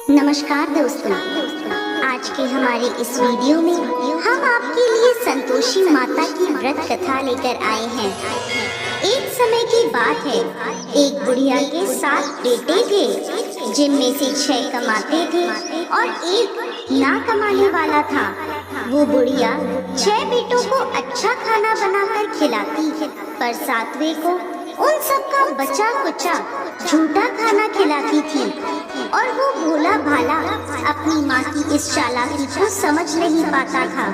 नमस्कार दोस्तों, आज के हमारे इस वीडियो में हम आपके लिए संतोषी माता की व्रत कथा लेकर आए हैं। एक समय की बात है, एक बुढ़िया के 7 बेटे थे, जिनमें से 6 कमाते थे और एक ना कमाने वाला था। वो बुढ़िया 6 बेटों को अच्छा खाना बनाकर खिलाती, पर 7वें को उन सबका बचा कुचा झूठा खाना खिलाती थी। और वो भोला भाला अपनी माँ की इस चालाकी को समझ नहीं पाता था।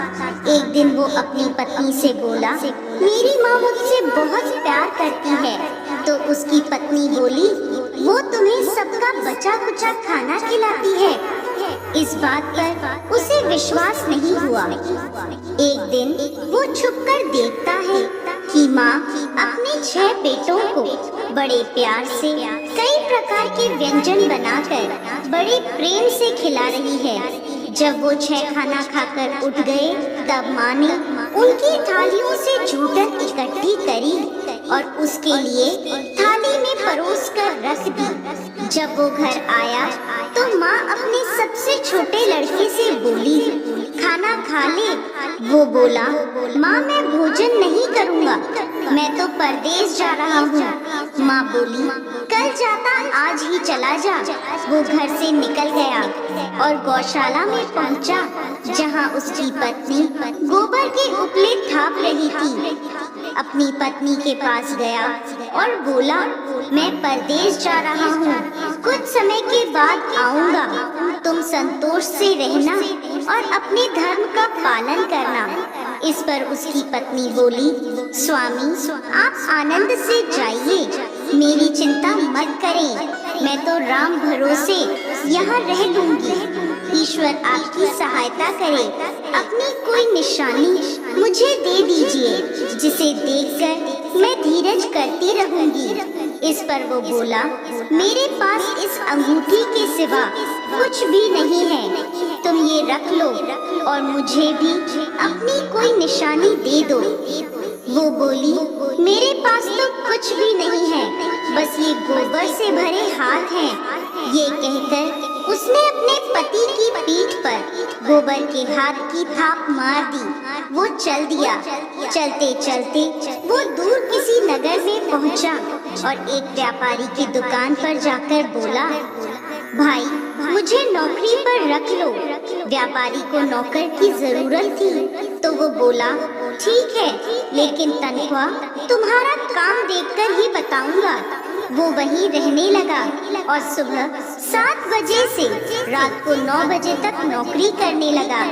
एक दिन वो अपनी पत्नी से बोला, मेरी माँ मुझसे बहुत प्यार करती है। तो उसकी पत्नी बोली, वो तुम्हें सबका बचा कुचा खाना खिलाती है। इस बात पर उसे विश्वास नहीं हुआ। एक दिन वो छुपकर देखता है कि माँ अपने 6 बेटों को बड़े प्यार से कई प्रकार के व्यंजन बनाकर बड़े प्रेम से खिला रही है। जब वो 6 खाना खाकर उठ गए, तब माँ ने उनकी थालियों से जूठन इकट्ठी करी और उसके लिए थाली में परोस कर रख दी। जब वो घर आया तो माँ अपने सबसे छोटे लड़के से बोली, खाना खा ले। वो बोला, माँ मैं भोजन नहीं करूँगा, मैं तो परदेश जा रहा हूँ। माँ बोली, कल जाता आज ही चला जा। वो घर से निकल गया और गौशाला में पहुँचा, जहाँ उसकी पत्नी गोबर के उपले थाप रही थी। अपनी पत्नी के पास गया और बोला, मैं परदेश जा रहा हूँ, कुछ समय के बाद आऊँगा। तुम संतोष से रहना और अपने धर्म का पालन करना। इस पर उसकी पत्नी बोली, स्वामी आप आनंद से जाइए, मेरी चिंता मत करें, मैं तो राम भरोसे यहाँ रह लूंगी। ईश्वर आपकी सहायता करे, अपनी कोई निशानी मुझे दे दीजिए, जिसे देखकर मैं धीरज करती रहूंगी। इस पर वो बोला, मेरे पास इस अंगूठी के सिवा कुछ भी नहीं है, तुम ये रख लो और मुझे भी अपनी कोई निशानी दे दो। वो बोली, मेरे पास तो कुछ भी नहीं है, बस ये गोबर से भरे हाथ हैं। ये कहकर उसने अपने पति की पीठ पर गोबर के हाथ की थाप मार दी। वो चल दिया। चलते चलते वो दूर किसी नगर में पहुंचा और एक व्यापारी की दुकान पर जाकर बोला, भाई मुझे नौकरी पर रख लो। व्यापारी को नौकर की जरूरत थी, तो वो बोला, ठीक है, लेकिन तनख्वाह तुम्हारा काम देखकर ही बताऊंगा। वो वहीं रहने लगा और सुबह 7 बजे से रात को 9 बजे तक नौकरी करने लगा।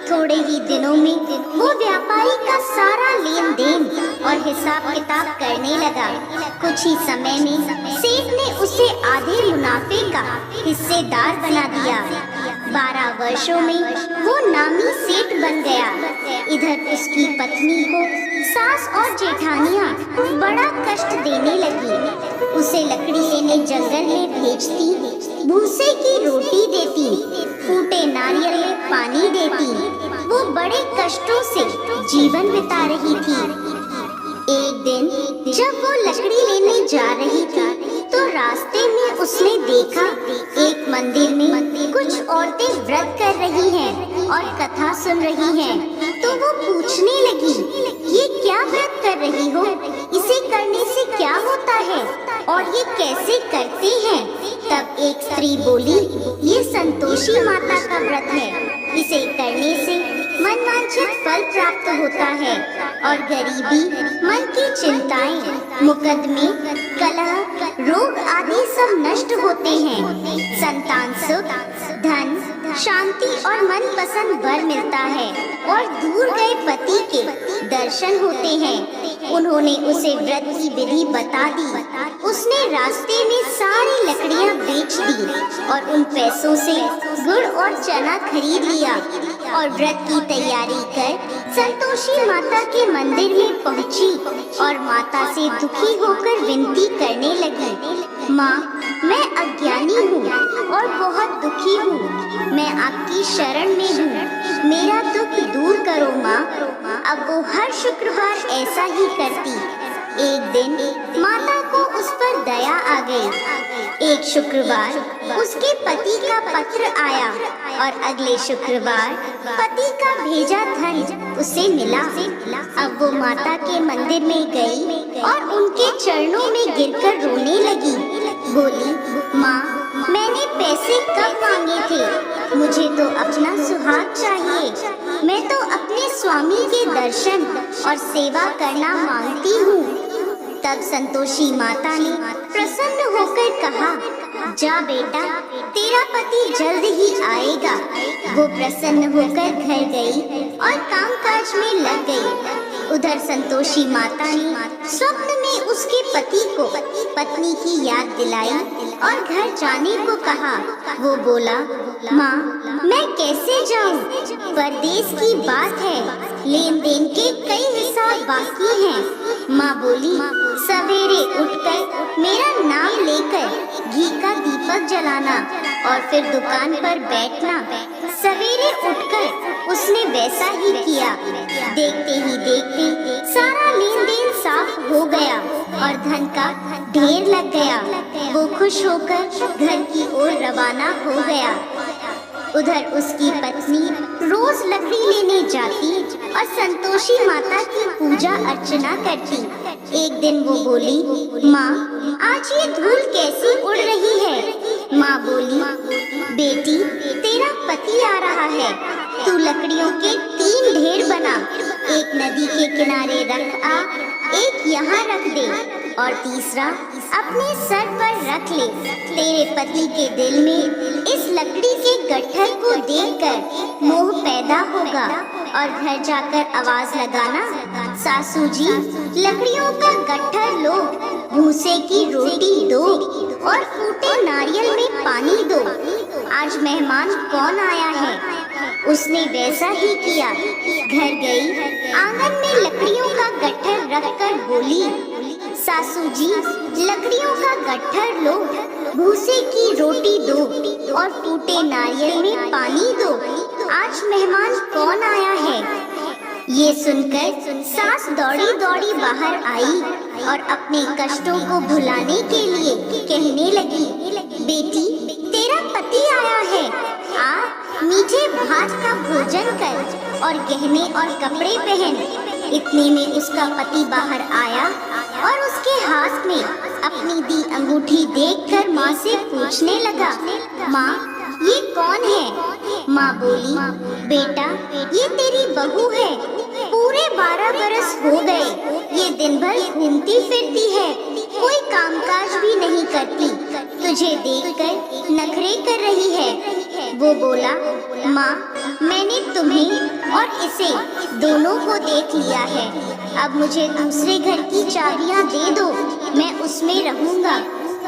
थोड़े ही दिनों में वो व्यापारी का सारा लेन देन और हिसाब किताब करने लगा। कुछ ही समय में सेठ ने उसे आधे मुनाफे का हिस्सेदार बना दिया। 12 वर्षों में वो नामी सेठ बन गया। इधर उसकी पत्नी को सास और जेठानियाँ बड़ा कष्ट देने लगी। उसे लकड़ी लेने जंगल में भेजती, भूसे की रोटी देती, फूटे नारियल में पानी देती। वो बड़े कष्टों से जीवन बिता रही थी। एक दिन जब वो लकड़ी लेने जा रही थी, तो रास्ते में उसने देखा एक मंदिर में कुछ औरतें व्रत कर रही हैं और कथा सुन रही हैं। तो वो पूछने लगी, ये क्या व्रत कर रही हो? इसे करने से क्या होता है और ये कैसे करते हैं? तब एक स्त्री बोली, ये संतोषी माता का व्रत है, इसे करने से मनवांछित फल प्राप्त होता है और गरीबी, मन की चिंताएं, मुकदमे, कलह, रोग आदि सब नष्ट होते हैं। संतान सुख, धन, शांति और मन पसंद वर मिलता है और दूर गए पति के दर्शन होते हैं। उन्होंने उसे व्रत की विधि बता दी। उसने रास्ते में सारी लकड़ियां बेच दी और उन पैसों से गुड़ और चना खरीद लिया और व्रत की तैयारी कर संतोषी माता के मंदिर में पहुंची और माता से दुखी होकर विनती करने लगी, माँ मैं अज्ञानी हूँ और बहुत दुखी हूँ, मैं आपकी शरण में हूँ, मेरा दुख दूर करो माँ। अब वो हर शुक्रवार ऐसा ही करती। एक दिन माता को उस पर दया आ गई। एक शुक्रवार उसके पति का पत्र आया और अगले शुक्रवार पति का भेजा धन उसे मिला। अब वो माता के मंदिर में गई और उनके चरणों में गिरकर रोने लगी। बोली, माँ, मैंने पैसे कब मांगे थे? मुझे तो अपना सुहाग चाहिए। मैं तो अपने स्वामी के दर्शन और सेवा करना मांगती हूँ। तब संतोषी माता ने प्रसन्न होकर कहा, जा बेटा, तेरा पति जल्द ही आएगा। वो प्रसन्न होकर घर गई और कामकाज में लग गई। उधर संतोषी माता ने स्वप्न में उसके पति को पत्नी की याद दिलाई और घर जाने को कहा। वो बोला, माँ, मैं कैसे जाऊँ? परदेश की बात है, लेन देन के कई हिसाब बाकी हैं। माँ बोली, सवेरे उठकर मेरा नाम लेकर घी का दीपक जलाना और फिर दुकान पर बैठना। सवेरे उठकर उसने वैसा ही किया। देखते ही देखते सारा लेन देन साफ हो गया और धन का ढेर लग गया। वो खुश होकर घर की ओर रवाना हो गया। उधर उसकी पत्नी रोज लकड़ी लेने जाती और संतोषी माता की पूजा अर्चना करती। एक दिन वो बोली, माँ, आज ये धूल कैसी उड़ रही है? माँ बोली, बेटी, तेरा पति आ रहा है। तू लकड़ियों के 3 ढेर बना, एक नदी के किनारे रख आ, एक यहाँ रख दे और तीसरा अपने सर पर रख ले। तेरे पति के दिल में इस लकड़ी के गट्ठर को देखकर मोह पैदा होगा और घर जाकर आवाज लगाना, सासू जी, लकड़ियों का गट्ठर लो, भूसे की रोटी दो और फूटे नारियल में पानी दो। आज मेहमान कौन आया है? उसने वैसा ही किया। घर गई, आंगन में लकड़ियों का गट्ठर रखकर बोली, सासू जी, लकड़ियों का गट्ठर लो, भूसे की रोटी दो और फूटे नारियल में पानी दो। आज मेहमान कौन आया है? ये सुनकर सास दौड़ी दौड़ी बाहर आई और अपने कष्टों को भुलाने के लिए कहने लगी, बेटी, तेरा पति आया है, आ मीठे भात का भोजन कर और गहने और कपड़े पहन। इतने में उसका पति बाहर आया और उसके हाथ में अपनी दी अंगूठी देखकर माँ से पूछने लगा, माँ, ये कौन है? माँ बोली, बेटा, ये तेरी बहू है। पूरे 12 बरस हो गए ये दिन भर घूमती फिरती है, कोई कामकाज भी नहीं करती, तुझे देखकर नखरे कर रही है। वो बोला, माँ, मैंने तुम्हें और इसे दोनों को देख लिया है। अब मुझे दूसरे घर की चाबियाँ दे दो, मैं उसमें रहूँगा।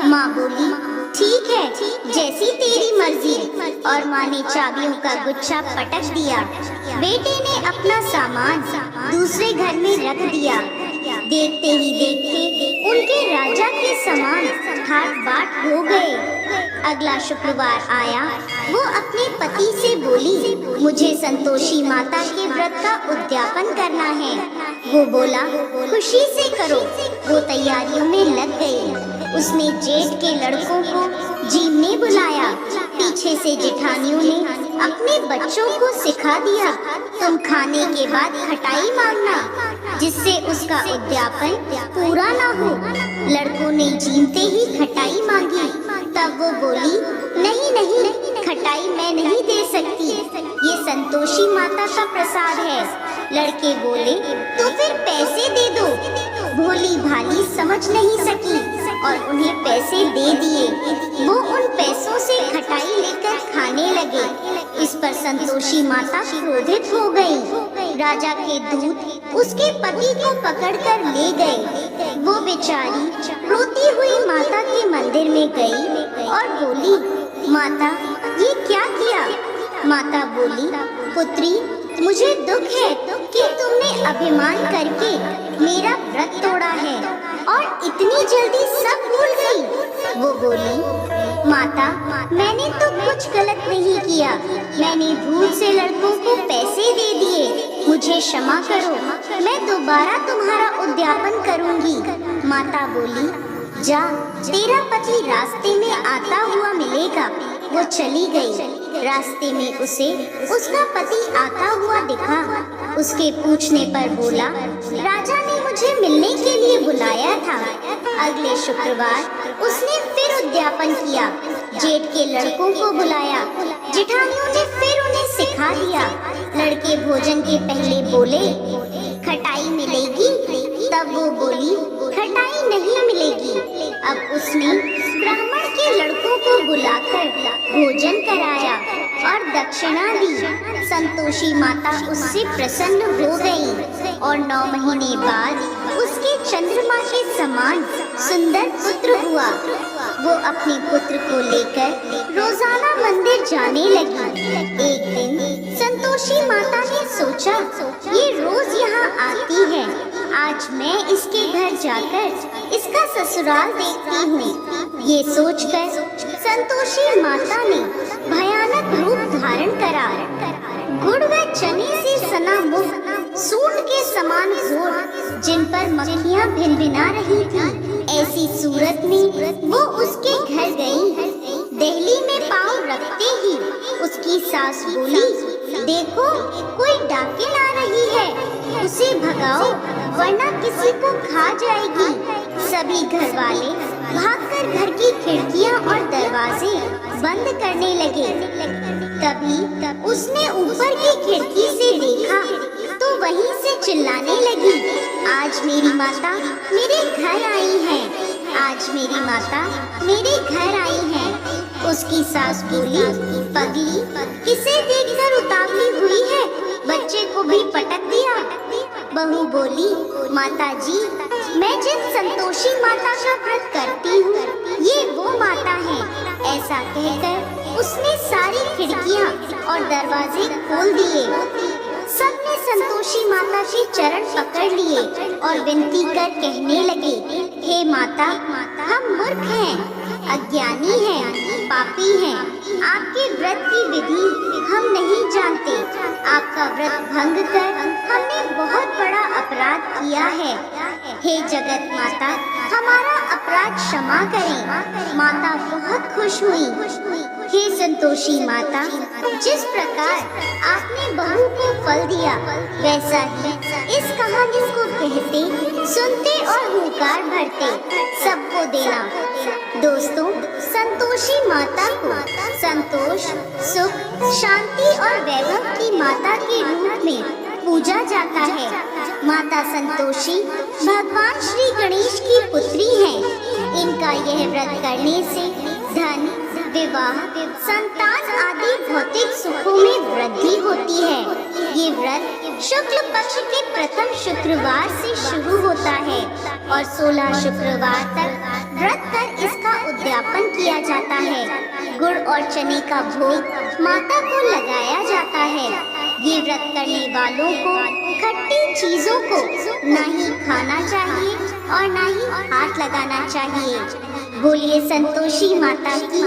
माँ बोली, ठीक है, जैसी तेरी मर्जी। और माँ ने चाबियों का गुच्छा पटक दिया। बेटे ने अपना सामान दूसरे घर में रख दिया। देखते ही देखते उनके राजा के समान ठाट बाट हो गए। अगला शुक्रवार आया। वो अपने पति से बोली, मुझे संतोषी माता के व्रत का उद्यापन करना है। वो बोला, खुशी से करो। वो तैयारियों में लग गई। उसने जेठ के लड़कों को जीमने बुलाया। पीछे से जेठानियों ने अपने बच्चों को सिखा दिया, तुम खाने के बाद खटाई मांगना, जिससे उसका उद्यापन पूरा ना हो। लड़कों ने जीमते ही खटाई मांगी। तब वो बोली, नहीं नहीं, खटाई मैं नहीं दे सकती, ये संतोषी माता का प्रसाद है। लड़के बोले, तो फिर पैसे दे दो। भोली भाली समझ नहीं सकी और उन्हें पैसे दे दिए। वो उन पैसों से खटाई लेकर खाने लगे। इस पर संतोषी माता क्रोधित हो गई। राजा के दूत उसके पति को पकड़कर ले गए। वो बेचारी रोती हुई माता के मंदिर में गई और बोली, माता, ये क्या किया? माता बोली, पुत्री, मुझे दुख है कि तुमने अभिमान करके मेरा व्रत तोड़ा है और इतनी जल्दी सब भूल गई। वो बोली, माता, मैंने तो कुछ गलत नहीं किया। मैंने भूल से लड़कों को पैसे दे दिए। मुझे क्षमा करो, मैं दोबारा तुम्हारा उद्यापन करूंगी। माता बोली, जा, तेरा पति रास्ते में आता हुआ मिलेगा। वो चली गई। रास्ते में उसे उसका पति आता हुआ दिखा। उसके पूछने पर बोला, राजा ने मुझे मिलने के लिए बुलाया था। अगले शुक्रवार उसने फिर उद्यापन किया। जेठ के लड़कों को बुलाया। जेठानियों ने फिर उन्हें सिखा दिया। लड़के भोजन के पहले बोले, खटाई मिलेगी? तब वो बोली, खटाई नहीं मिलेगी। अब उसने ब्राह्मण के लड़कों को बुलाकर भोजन कराया और दक्षिणा दी। संतोषी माता उससे प्रसन्न हो गई और 9 महीने बाद उसके चंद्रमा के समान सुंदर पुत्र हुआ। वो अपने पुत्र को लेकर रोजाना मंदिर जाने लगी। एक दिन संतोषी माता ने सोचा, ये रोज यहाँ आती है, आज मैं इसके घर जाकर इसका ससुराल देखती हूँ। ये सोचकर संतोषी माता ने भयानक रूप धारण करा। गुड़ व चने से सना मुख, सूंड के समान होठ, जिन पर मक्खियाँ भिनभिना रही थी, ऐसी सूरत में वो उसके घर गई। दहली में पाँव रखते ही उसकी सास बोली, देखो कोई डाकिन आ रही है, उसे भगाओ वरना किसी को खा जाएगी। सभी घर वाले भागकर घर की खिड़कियां और दरवाजे बंद करने लगे। तभी उसने ऊपर की खिड़की से देखा तो वहीं से चिल्लाने लगी, आज मेरी माता मेरे घर आई है, आज मेरी माता मेरे घर आई है। उसकी सास बोली, पगली किसे देखकर उतावली हुई है, बच्चे को भी पटक दिया। बहू बोली, माता जी मैं जिन संतोषी माता का व्रत करती हूँ, ये वो माता है। ऐसा कहकर उसने सारी खिड़कियाँ और दरवाजे खोल दिए। सबने संतोषी माता के चरण पकड़ लिए और विनती कर कहने लगे, हे माता, हम मूर्ख हैं, अज्ञानी हैं, पापी हैं, आपके व्रत की विधि हम नहीं जानते। आपका व्रत भंग कर हमने बहुत बड़ा अपराध किया है। हे जगत माता, हमारा अपराध क्षमा करें। माता बहुत खुश हुई। हे संतोषी माता, जिस प्रकार आपने बहू को फल दिया, वैसा ही इस कहानी को कहते, सुनते और हुंकार भरते सबको देना। दोस्तों, संतोषी माता को संतोष, सुख, शांति और वैभव की माता के रूप में पूजा जाता है। माता संतोषी भगवान श्री गणेश की पुत्री हैं। इनका यह व्रत करने से धन, विवाह, संतान आदि भौतिक सुखों में वृद्धि होती है। ये व्रत शुक्ल पक्ष के प्रथम शुक्रवार से शुरू होता है और 16 शुक्रवार तक व्रत कर इसका उद्यापन किया जाता है। गुड़ और चने का भोग माता को लगाया जाता है। ये व्रत करने वालों को खट्टी चीजों को न ही खाना चाहिए और न ही हाथ लगाना चाहिए। बोलिए संतोषी माता की।